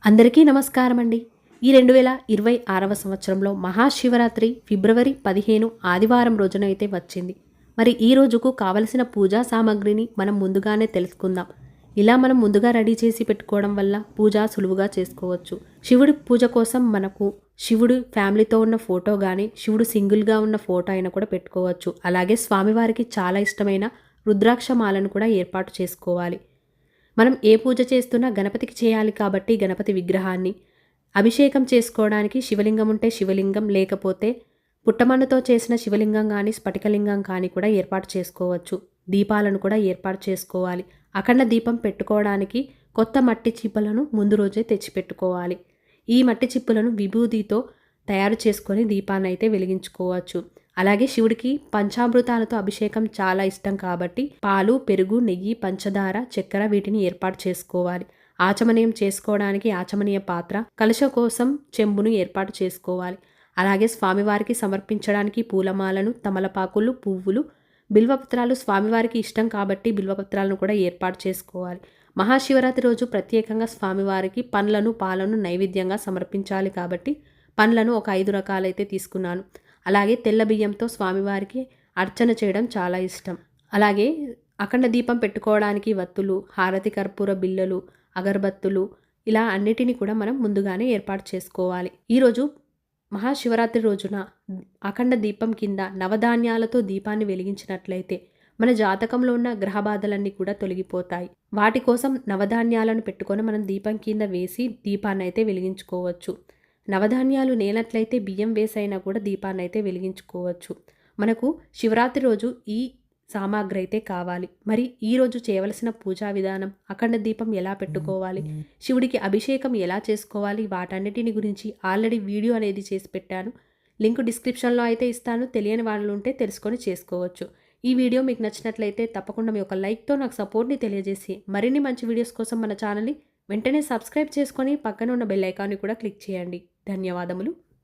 అందరికీ నమస్కారం అండి. ఈ 2026వ సంవత్సరంలో మహాశివరాత్రి ఫిబ్రవరి 15 ఆదివారం రోజున అయితే వచ్చింది. మరి ఈ రోజుకు కావలసిన పూజా సామాగ్రిని మనం ముందుగానే తెలుసుకుందాం. ఇలా మనం ముందుగా రెడీ చేసి పెట్టుకోవడం వల్ల పూజ సులువుగా చేసుకోవచ్చు. శివుడి పూజ కోసం మనకు శివుడు ఫ్యామిలీతో ఉన్న ఫోటో కానీ, శివుడు సింగిల్గా ఉన్న ఫోటో అయినా కూడా పెట్టుకోవచ్చు. అలాగే స్వామివారికి చాలా ఇష్టమైన రుద్రాక్ష మాలను కూడా ఏర్పాటు చేసుకోవాలి. మనం ఏ పూజ చేస్తున్నా గణపతికి చేయాలి కాబట్టి గణపతి విగ్రహాన్ని, అభిషేకం చేసుకోవడానికి శివలింగం ఉంటే శివలింగం, లేకపోతే పుట్టమన్నుతో చేసిన శివలింగం కానీ స్ఫటికలింగం కానీ కూడా ఏర్పాటు చేసుకోవచ్చు. దీపాలను కూడా ఏర్పాటు చేసుకోవాలి. అఖండ దీపం పెట్టుకోవడానికి కొత్త మట్టి చిప్పలను ముందు రోజే తెచ్చిపెట్టుకోవాలి. ఈ మట్టి చిప్పులను విభూదితో తయారు చేసుకొని దీపాన్ని అయితే వెలిగించుకోవచ్చు. అలాగే శివుడికి పంచామృతాలతో అభిషేకం చాలా ఇష్టం కాబట్టి పాలు, పెరుగు, నెయ్యి, పంచదార, చక్కెర వీటిని ఏర్పాటు చేసుకోవాలి. ఆచమనీయం చేసుకోవడానికి ఆచమనీయ పాత్ర, కలశ కోసం చెంబును ఏర్పాటు చేసుకోవాలి. అలాగే స్వామివారికి సమర్పించడానికి పూలమాలను, తమలపాకులు, పువ్వులు, బిల్వపత్రాలు స్వామివారికి ఇష్టం కాబట్టి బిల్వపత్రాలను కూడా ఏర్పాటు చేసుకోవాలి. మహాశివరాత్రి రోజు ప్రత్యేకంగా స్వామివారికి పండ్లను, పాలను నైవేద్యంగా సమర్పించాలి కాబట్టి పండ్లను ఒక 5 రకాలైతే తీసుకున్నాను. అలాగే తెల్ల బియ్యంతో స్వామివారికి అర్చన చేయడం చాలా ఇష్టం. అలాగే అఖండ దీపం పెట్టుకోవడానికి వత్తులు, హారతి కర్పూర బిళ్ళలు, అగరబత్తులు ఇలా అన్నిటినీ కూడా మనం ముందుగానే ఏర్పాటు చేసుకోవాలి. ఈరోజు మహాశివరాత్రి రోజున అఖండ దీపం కింద నవధాన్యాలతో దీపాన్ని వెలిగించినట్లయితే మన జాతకంలో ఉన్న గ్రహ బాధలన్నీ కూడా తొలగిపోతాయి. వాటి కోసం నవధాన్యాలను పెట్టుకొని మనం దీపం కింద వేసి దీపాన్ని అయితే వెలిగించుకోవచ్చు. నవధాన్యాలు లేనట్లయితే బియ్యం వేసైనా కూడా దీపాన్ని అయితే వెలిగించుకోవచ్చు. మనకు శివరాత్రి రోజు ఈ సామాగ్రి అయితే కావాలి. మరి ఈరోజు చేయవలసిన పూజా విధానం, అఖండ దీపం ఎలా పెట్టుకోవాలి, శివుడికి అభిషేకం ఎలా చేసుకోవాలి, వాటన్నిటిని గురించి ఆల్రెడీ వీడియో అనేది చేసి పెట్టాను. లింక్ డిస్క్రిప్షన్లో అయితే ఇస్తాను. తెలియని వాళ్ళు ఉంటే తెలుసుకొని చేసుకోవచ్చు. ఈ వీడియో మీకు నచ్చినట్లయితే తప్పకుండా మీ యొక్క లైక్తో నాకు సపోర్ట్ని తెలియజేసి మరిన్ని మంచి వీడియోస్ కోసం మన ఛానల్ని వెంటనే సబ్స్క్రైబ్ చేసుకొని పక్కన ఉన్న బెల్ ఐకాన్ని కూడా క్లిక్ చేయండి. ధన్యవాదములు.